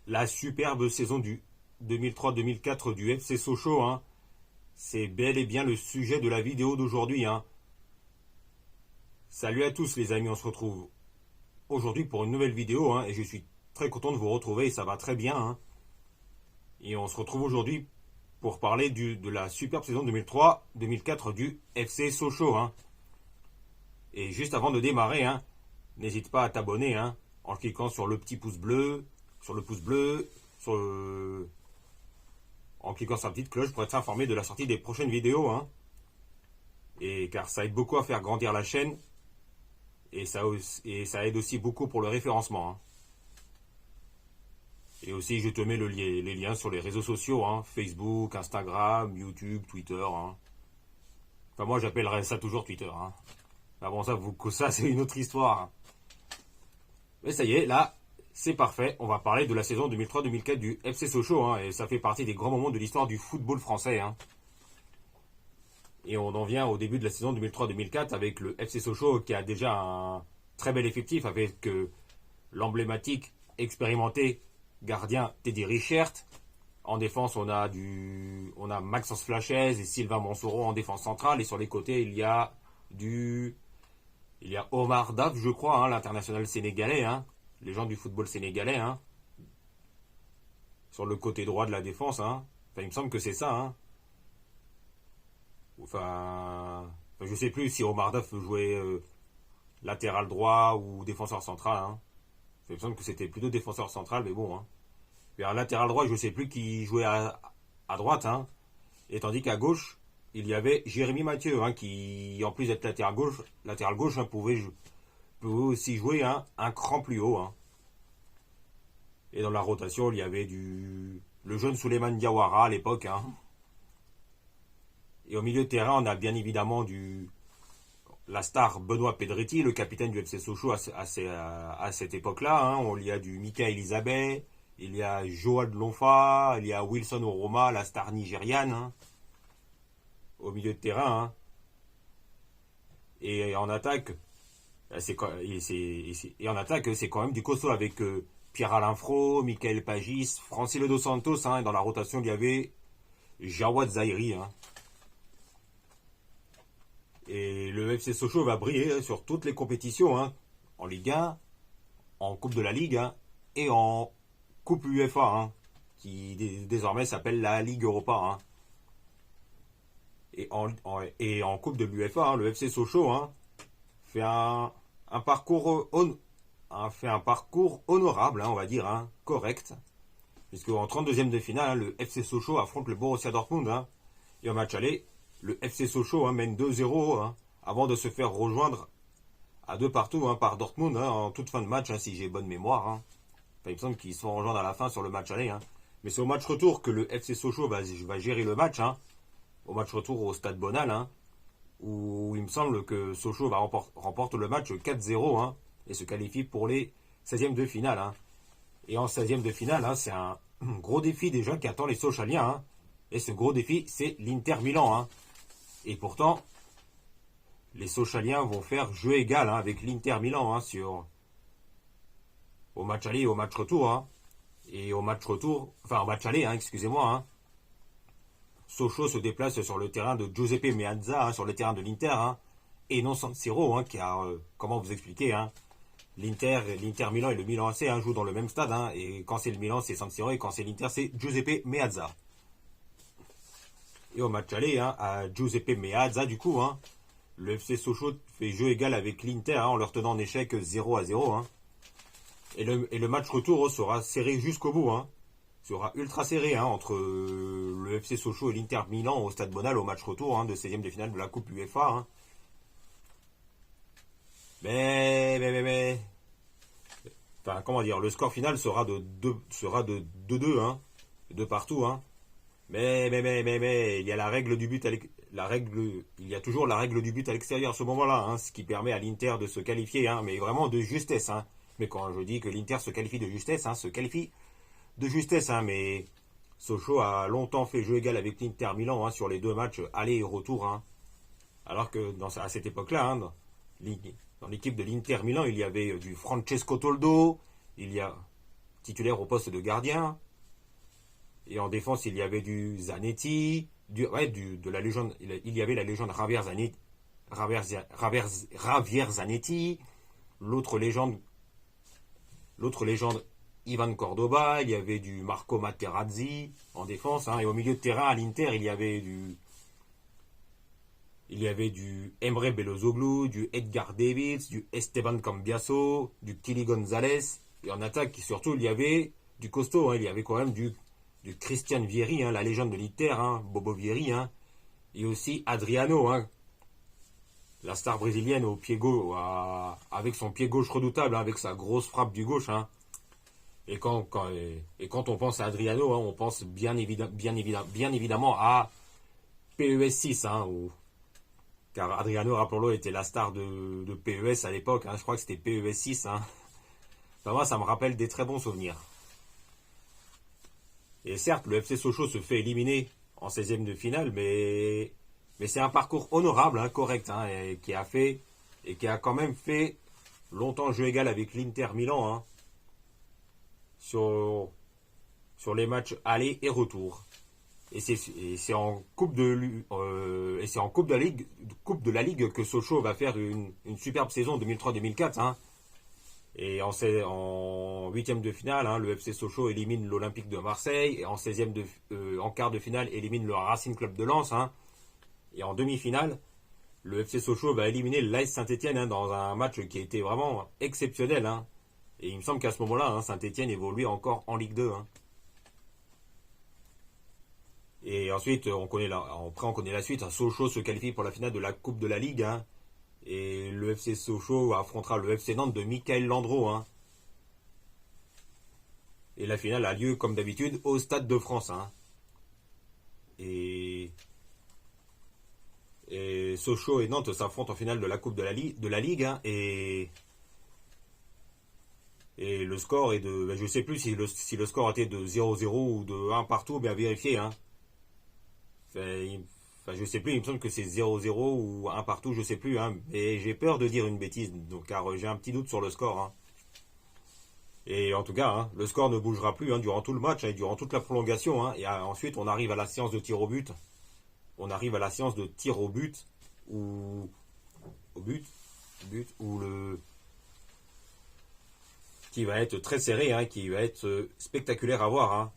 La superbe saison du 2003-2004 du FC Sochaux, hein. C'est bel et bien le sujet de la vidéo d'aujourd'hui, hein. Salut à tous les amis, on se retrouve aujourd'hui pour une nouvelle vidéo, hein, et je suis très content de vous retrouver, ça va très bien, hein. Et on se retrouve aujourd'hui pour parler de la superbe saison 2003-2004 du FC Sochaux, hein. Et juste avant de démarrer, hein, n'hésite pas à t'abonner, hein, en cliquant sur le petit pouce bleu, sur le pouce bleu, en cliquant sur la petite cloche pour être informé de la sortie des prochaines vidéos, hein. Et car ça aide beaucoup à faire grandir la chaîne et ça aide aussi beaucoup pour le référencement, hein. Et aussi, je te mets les liens sur les réseaux sociaux, hein, Facebook, Instagram, YouTube, Twitter, hein. Enfin, moi, j'appellerais ça toujours Twitter, hein. Ah bon, ça c'est une autre histoire, hein. Mais ça y est, là, c'est parfait. On va parler de la saison 2003-2004 du FC Sochaux, hein, et ça fait partie des grands moments de l'histoire du football français, hein. Et on en vient au début de la saison 2003-2004 avec le FC Sochaux qui a déjà un très bel effectif avec l'emblématique, expérimenté gardien Teddy Richert. En défense, on a Maxence Flachez et Sylvain Monsoro en défense centrale. Et sur les côtés, il y a Omar Daf, je crois, hein, l'international sénégalais, hein, les gens du football sénégalais, hein, sur le côté droit de la défense, hein. Enfin, il me semble que c'est ça, hein. Je sais plus si Omar Daf jouait latéral droit ou défenseur central, hein. Il me semble que c'était plutôt défenseur central, mais bon, hein. Et à latéral droit, je sais plus qui jouait à droite, hein. Et tandis qu'à gauche, il y avait Jérémy Mathieu, hein, qui, en plus d'être latéral gauche, hein, pouvait aussi jouer, hein, un cran plus haut, hein. Et dans la rotation, il y avait le jeune Souleymane Diawara à l'époque, hein. Et au milieu de terrain, on a bien évidemment la star Benoît Pedretti, le capitaine du FC Sochaux à cette époque-là, hein. Il y a du Mika Elisabeth, il y a Joad Lonfa, il y a Wilson Oroma, la star nigériane, hein, au milieu de terrain, hein. Et en attaque, c'est quand même du costaud avec Pierre-Alain Fro, Michael Pagis, Francilo Dos Santos, hein. Et dans la rotation, il y avait Jawad Zahiri, hein. Et le FC Sochaux va briller sur toutes les compétitions, hein, en Ligue 1, en Coupe de la Ligue, hein, et en Coupe UEFA, hein, qui désormais s'appelle la Ligue Europa, hein. Et en Coupe de l'UEFA, hein, le FC Sochaux, hein, fait un parcours honorable, hein, on va dire, hein, correct, puisque en 32e de finale, hein, le FC Sochaux affronte le Borussia Dortmund, hein, et au match aller, le FC Sochaux, hein, mène 2-0, hein, avant de se faire rejoindre à 2-2, hein, par Dortmund, hein, en toute fin de match, hein, si j'ai bonne mémoire, hein. Enfin, il me semble qu'ils se font rejoindre à la fin sur le match aller, hein. Mais c'est au match retour que le FC Sochaux va gérer le match, hein, au match retour au Stade Bonal, hein, où il me semble que Sochaux remporte le match 4-0, hein, et se qualifie pour les 16e de finale, hein. Et en 16e de finale, hein, c'est un gros défi déjà qui attend les Sochaliens, hein. Et ce gros défi, c'est l'Inter Milan, hein. Et pourtant, les Sochaliens vont faire jeu égal, hein, avec l'Inter Milan, hein, au match aller et au match retour, hein. Et au match aller, hein, excusez-moi, hein, Sochaux se déplace sur le terrain de Giuseppe Meazza, hein, sur le terrain de l'Inter, hein, et non San Siro, hein, car, comment vous expliquer, hein, l'Inter Milan et le Milan AC, hein, jouent dans le même stade, hein, et quand c'est le Milan, c'est San Siro, et quand c'est l'Inter, c'est Giuseppe Meazza. Et au match aller, hein, à Giuseppe Meazza, du coup, hein, le FC Sochaux fait jeu égal avec l'Inter, hein, en leur tenant en échec 0-0, hein. Et le match retour sera serré jusqu'au bout, hein. Sera ultra serré, hein, entre le FC Sochaux et l'Inter Milan au Stade Bonal au match retour, hein, de 16e de finale de la Coupe UEFA, hein. Enfin, comment dire, le score final sera de 2-2, hein, 2 partout, hein. Il y a la règle du but il y a toujours la règle du but à l'extérieur à ce moment-là, hein, ce qui permet à l'Inter de se qualifier, hein, mais vraiment de justesse, hein. Mais quand je dis que l'Inter se qualifie de justesse, hein, hein, mais Sochaux a longtemps fait jeu égal avec l'Inter Milan, hein, sur les deux matchs aller et retour, hein. Alors que à cette époque-là, hein, dans l'équipe de l'Inter Milan, il y avait du Francesco Toldo, il y a titulaire au poste de gardien. Et en défense, il y avait du Zanetti, de la légende, il y avait la légende Javier Zanetti, l'autre légende, Ivan Cordoba, il y avait du Marco Materazzi en défense, hein, et au milieu de terrain à l'Inter, il y avait du Emre Belözoğlu, du Edgar Davids, du Esteban Cambiaso, du Kili Gonzalez, et en attaque surtout il y avait du costaud, hein, il y avait quand même du Christian Vieri, hein, la légende de l'Inter, hein, Bobo Vieri, hein, et aussi Adriano, hein, la star brésilienne au pied gauche, avec son pied gauche redoutable, hein, avec sa grosse frappe du gauche. Hein. Et quand on pense à Adriano, hein, on pense bien évidemment à PES 6, hein, car Adriano, rappelons-le, était la star de PES à l'époque. Hein, je crois que c'était PES 6. Hein. Enfin, moi, ça me rappelle des très bons souvenirs. Et certes, le FC Sochaux se fait éliminer en 16e de finale, mais c'est un parcours honorable, hein, correct, hein, et qui a quand même fait longtemps jeu égal avec l'Inter Milan, hein, sur les matchs aller et retour. Et c'est en coupe de la Ligue que Sochaux va faire une superbe saison 2003-2004, hein. Et en huitième de finale, hein, le FC Sochaux élimine l'Olympique de Marseille, et en quart de finale élimine le Racing Club de Lens, hein. Et en demi-finale, le FC Sochaux va éliminer l'AS Saint-Etienne, hein, dans un match qui a été vraiment exceptionnel, hein. Et il me semble qu'à ce moment-là, hein, Saint-Etienne évoluait encore en Ligue 2. Hein. Et ensuite, on connaît la suite. Sochaux se qualifie pour la finale de la Coupe de la Ligue. Hein. Et le FC Sochaux affrontera le FC Nantes de Michael Landreau. Hein. Et la finale a lieu, comme d'habitude, au Stade de France. Hein. Et Sochaux et Nantes s'affrontent en finale de la Coupe de la Ligue. Hein. Et le score est de... Ben, je ne sais plus si le score était de 0-0 ou de 1 partout, mais à vérifier. Hein. Enfin, je sais plus, il me semble que c'est 0-0 ou 1 partout, je sais plus. Hein. Et j'ai peur de dire une bêtise, car j'ai un petit doute sur le score. Hein. Et en tout cas, hein, le score ne bougera plus, hein, durant tout le match, hein, et durant toute la prolongation. Hein. Et ensuite, on arrive à la séance de tir au but. Où qui va être très serré, hein, qui va être spectaculaire à voir. Hein.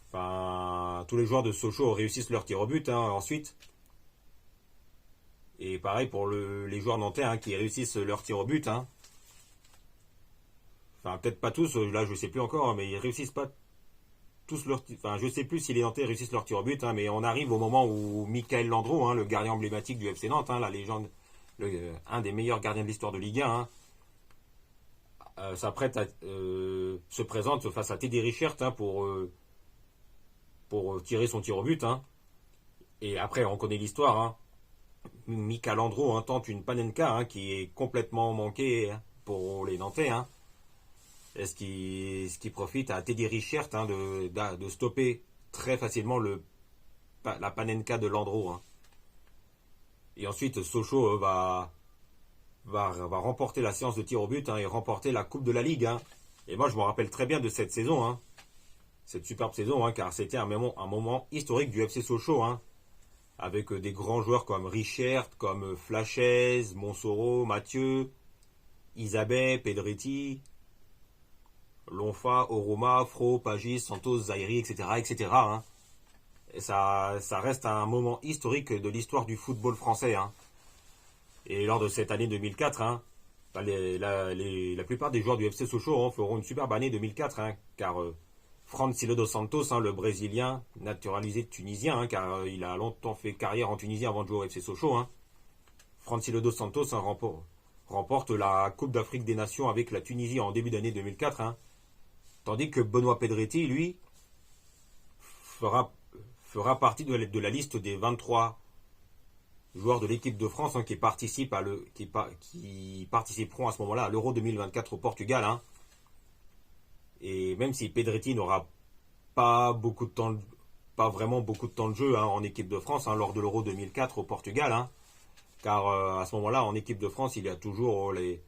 Enfin, tous les joueurs de Sochaux réussissent leur tir au but, hein, ensuite. Et pareil pour les joueurs nantais, hein, qui réussissent leur tir au but. Hein. Enfin, peut-être pas tous, là je sais plus encore, hein, mais ils réussissent pas tous leur tir. Enfin, je sais plus si les Nantais réussissent leur tir au but, hein, mais on arrive au moment où Michael Landreau, hein, le gardien emblématique du FC Nantes, hein, la légende, un des meilleurs gardiens de l'histoire de Ligue 1, hein, se présente face à Teddy Richert, hein, pour tirer son tir au but. Hein. Et après, on connaît l'histoire. Hein. Michael Landreau, hein, tente une panenka, hein, qui est complètement manquée, hein, pour les Nantais. Hein. Ce qui profite à Teddy Richert, hein, de stopper très facilement la panenka de Landreau. Hein. Et ensuite, Sochaux va remporter la séance de tir au but, hein, et remporter la Coupe de la Ligue. Hein. Et moi, je me rappelle très bien de cette saison, hein, cette superbe saison, hein, car c'était un moment historique du FC Sochaux, hein, avec des grands joueurs comme Richert, comme Flachez, Monsoro, Mathieu, Isabey, Pedretti, Lonfa, Oroma, Fro, Pagis, Santos, Zairi, etc. etc. Hein. Et ça reste un moment historique de l'histoire du football français. Hein. Et lors de cette année 2004, hein, la plupart des joueurs du FC Sochaux, hein, feront une superbe année 2004, hein, car Francilio dos Santos, hein, le Brésilien, naturalisé tunisien, hein, car il a longtemps fait carrière en Tunisie avant de jouer au FC Sochaux. Hein. Francilio dos Santos, hein, remporte la Coupe d'Afrique des Nations avec la Tunisie en début d'année 2004. Hein. Tandis que Benoît Pedretti, lui, fera partie de la liste des 23 joueurs de l'équipe de France, hein, qui participeront à ce moment-là à l'Euro 2024 au Portugal. Hein. Et même si Pedretti n'aura pas vraiment beaucoup de temps de jeu, hein, en équipe de France, hein, lors de l'Euro 2004 au Portugal, hein, car à ce moment-là, en équipe de France, il y a toujours les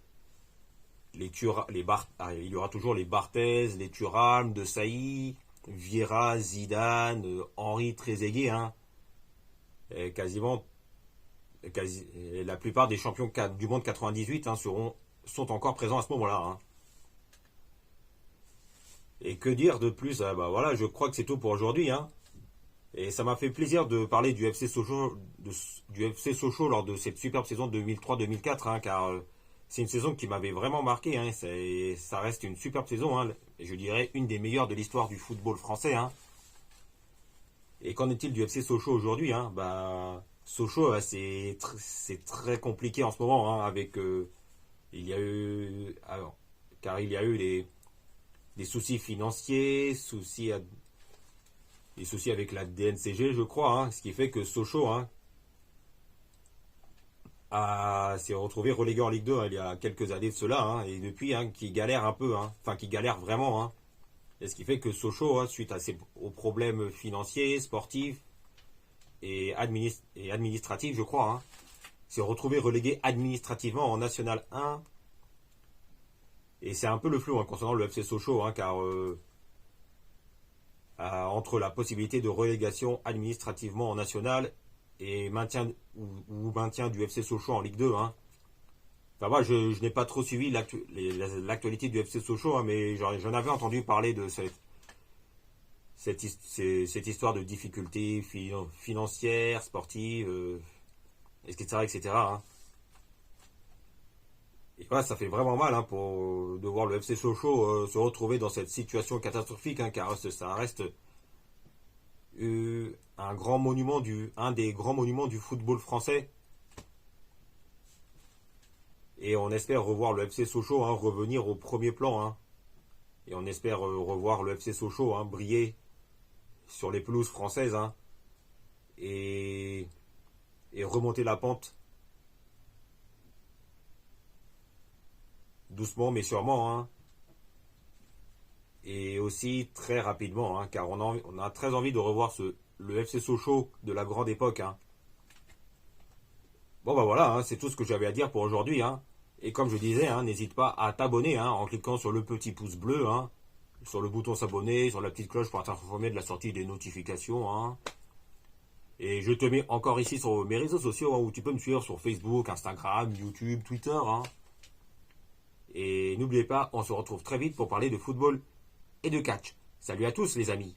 il y aura toujours les Barthez, les Thuram, De Sailly, Vieira, Zidane, Henry, Trezeguet, hein. Et et la plupart des champions du monde 98 hein, sont encore présents à ce moment-là, hein. Et que dire de plus? Bah voilà, je crois que c'est tout pour aujourd'hui, hein. Et ça m'a fait plaisir de parler du FC Sochaux, du FC Sochaux lors de cette superbe saison 2003-2004, hein, car c'est une saison qui m'avait vraiment marqué, hein. Ça reste une superbe saison, hein, et je dirais une des meilleures de l'histoire du football français, hein. Et qu'en est-il du FC Sochaux aujourd'hui, hein? Bah, Sochaux, c'est très compliqué en ce moment, hein, avec il y a eu alors, car il y a eu des soucis financiers, des soucis avec la DNCG, je crois, hein, ce qui fait que Sochaux hein, s'est retrouvé relégué en Ligue 2 hein, il y a quelques années de cela, hein, et depuis, hein, qui galère un peu, hein, enfin qui galère vraiment, hein, et ce qui fait que Sochaux, hein, suite aux problèmes financiers, sportifs et administratifs, je crois, hein, s'est retrouvé relégué administrativement en National 1. Et c'est un peu le flou hein, concernant le FC Sochaux, hein, car entre la possibilité de relégation administrativement en national et maintien du FC Sochaux en Ligue 2. Hein. Enfin, moi, je n'ai pas trop suivi l'actualité du FC Sochaux, hein, mais j'en avais entendu parler de cette histoire de difficultés financières, sportives, etc. etc. Hein. Et voilà, ça fait vraiment mal hein, de voir le FC Sochaux se retrouver dans cette situation catastrophique, hein, car ça reste un des grands monuments du football français. Et on espère revoir le FC Sochaux hein, revenir au premier plan. Hein. Et on espère revoir le FC Sochaux hein, briller sur les pelouses françaises hein, et remonter la pente doucement mais sûrement. Hein. Et aussi très rapidement, hein, car on a très envie de revoir le FC Sochaux de la grande époque. Hein. Bon bah voilà, hein, c'est tout ce que j'avais à dire pour aujourd'hui. Hein. Et comme je disais, hein, n'hésite pas à t'abonner hein, en cliquant sur le petit pouce bleu, hein, sur le bouton s'abonner, sur la petite cloche pour t'informer de la sortie des notifications. Hein. Et je te mets encore ici sur mes réseaux sociaux hein, où tu peux me suivre sur Facebook, Instagram, YouTube, Twitter. Hein. Et n'oubliez pas, on se retrouve très vite pour parler de football et de catch. Salut à tous les amis.